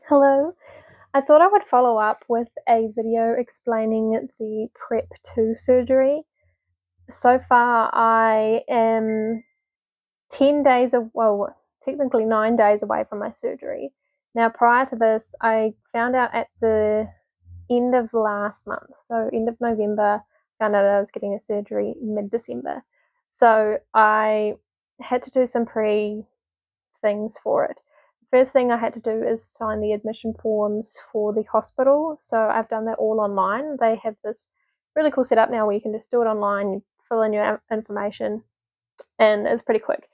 Hello, I thought I would follow up with a video explaining the prep to surgery. So far, I am 10 days, technically 9 days away from my surgery. Now, prior to this, I found out at the end of last month, so end of November, found out I was getting a surgery mid-December. So I had to do some things for it. First thing I had to do is sign the admission forms for the hospital. So I've done that all online. They have this really cool setup now where you can just do it online, you fill in your information, and it's pretty quick.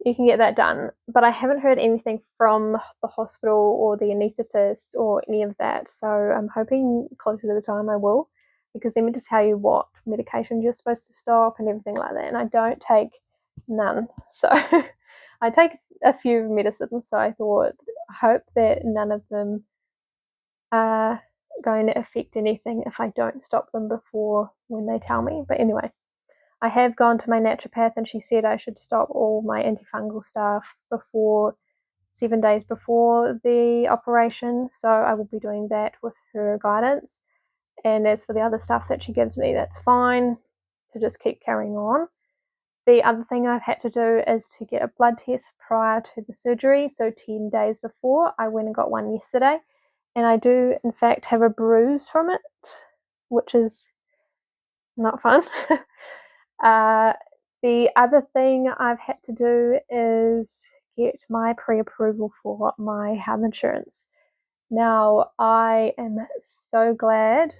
You can get that done. But I haven't heard anything from the hospital or the anaesthetist or any of that. So I'm hoping closer to the time I will, because they meant to tell you what medications you're supposed to stop and everything like that. And I don't take none. So I take a few medicines, so I hope that none of them are going to affect anything if I don't stop them before when they tell me. But anyway, I have gone to my naturopath and she said I should stop all my antifungal stuff before 7 days before the operation, so I will be doing that with her guidance. And as for the other stuff that she gives me, that's fine to just keep carrying on. The other thing I've had to do is to get a blood test prior to the surgery, so 10 days before. I went and got one yesterday, and I do in fact have a bruise from it, which is not fun. The other thing I've had to do is get my pre-approval for my health insurance. Now, I am so glad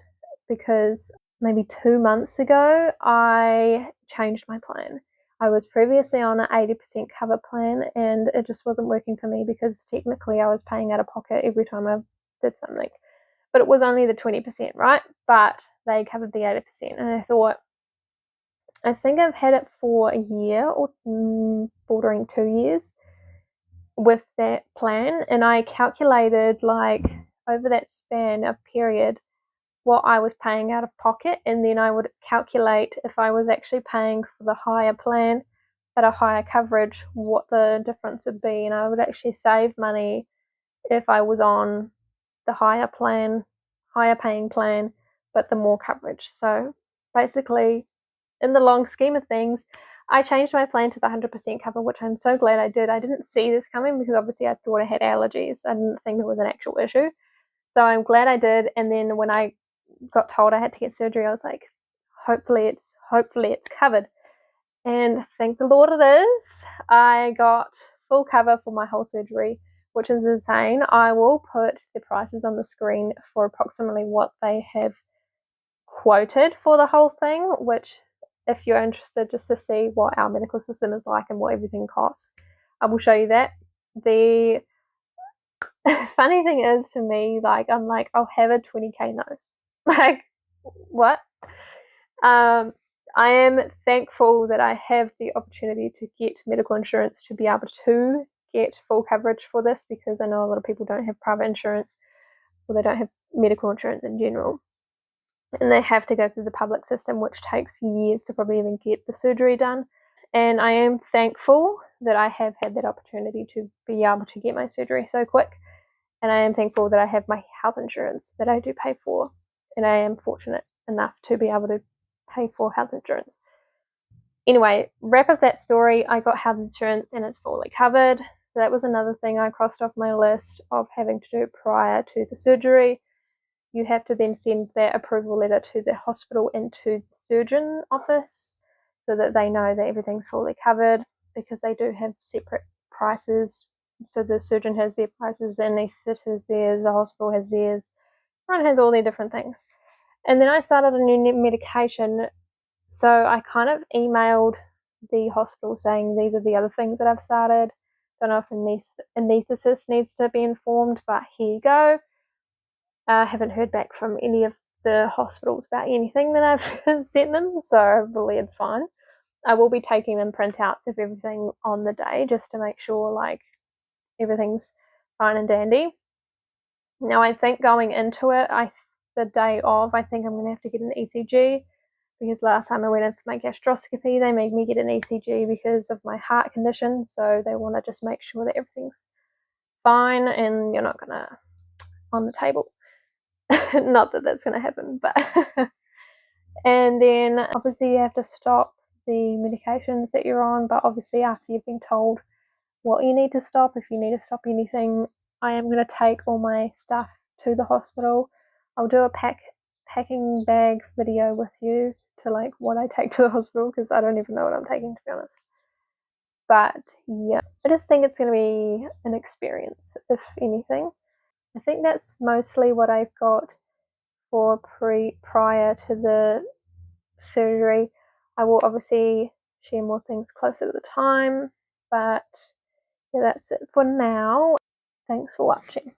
because maybe 2 months ago I changed my plan. I was previously on an 80% cover plan and it just wasn't working for me because technically I was paying out of pocket every time I did something. But it was only the 20%, right? But they covered the 80%. And I think I've had it for a year or bordering 2 years with that plan. And I calculated like over that span of period what I was paying out of pocket, and then I would calculate if I was actually paying for the higher plan at a higher coverage, what the difference would be, and I would actually save money if I was on the higher paying plan, but the more coverage. So basically, in the long scheme of things, I changed my plan to the 100% cover, which I'm so glad I did. I didn't see this coming because obviously I thought I had allergies. I didn't think it was an actual issue. So I'm glad I did. And then when I got told I had to get surgery, I was like, hopefully it's covered. And thank the Lord it is. I got full cover for my whole surgery, which is insane. I will put the prices on the screen for approximately what they have quoted for the whole thing, which if you're interested just to see what our medical system is like and what everything costs, I will show you that. The funny thing is to me, like, I'm like, I'll have a 20k nose. Like, what? I am thankful that I have the opportunity to get medical insurance to be able to get full coverage for this, because I know a lot of people don't have private insurance or they don't have medical insurance in general. And they have to go through the public system, which takes years to probably even get the surgery done. And I am thankful that I have had that opportunity to be able to get my surgery so quick. And I am thankful that I have my health insurance that I do pay for. And I am fortunate enough to be able to pay for health insurance. Anyway, wrap up that story. I got health insurance and it's fully covered. So that was another thing I crossed off my list of having to do prior to the surgery. You have to then send that approval letter to the hospital and to the surgeon office so that they know that everything's fully covered, because they do have separate prices. So the surgeon has their prices, the anaesthetist has theirs, the hospital has theirs. Everyone has all their different things. And then I started a new medication. So I kind of emailed the hospital saying these are the other things that I've started. Don't know if the anaesthetist needs to be informed, but here you go. I haven't heard back from any of the hospitals about anything that I've sent them, so hopefully it's fine. I will be taking them printouts of everything on the day just to make sure like everything's fine and dandy. Now I think going into it, the day of, I think I'm going to have to get an ECG, because last time I went in for my gastroscopy, they made me get an ECG because of my heart condition, so they want to just make sure that everything's fine and you're not going to on the table. Not that that's going to happen, but and then obviously you have to stop the medications that you're on, but obviously after you've been told what you need to stop, if you need to stop anything, I am going to take all my stuff to the hospital. I'll do a packing bag video with you to like what I take to the hospital, because I don't even know what I'm taking, to be honest. But yeah, I just think it's going to be an experience, if anything. I think that's mostly what I've got for prior to the surgery. I will obviously share more things closer to the time, but yeah, that's it for now. Thanks for watching.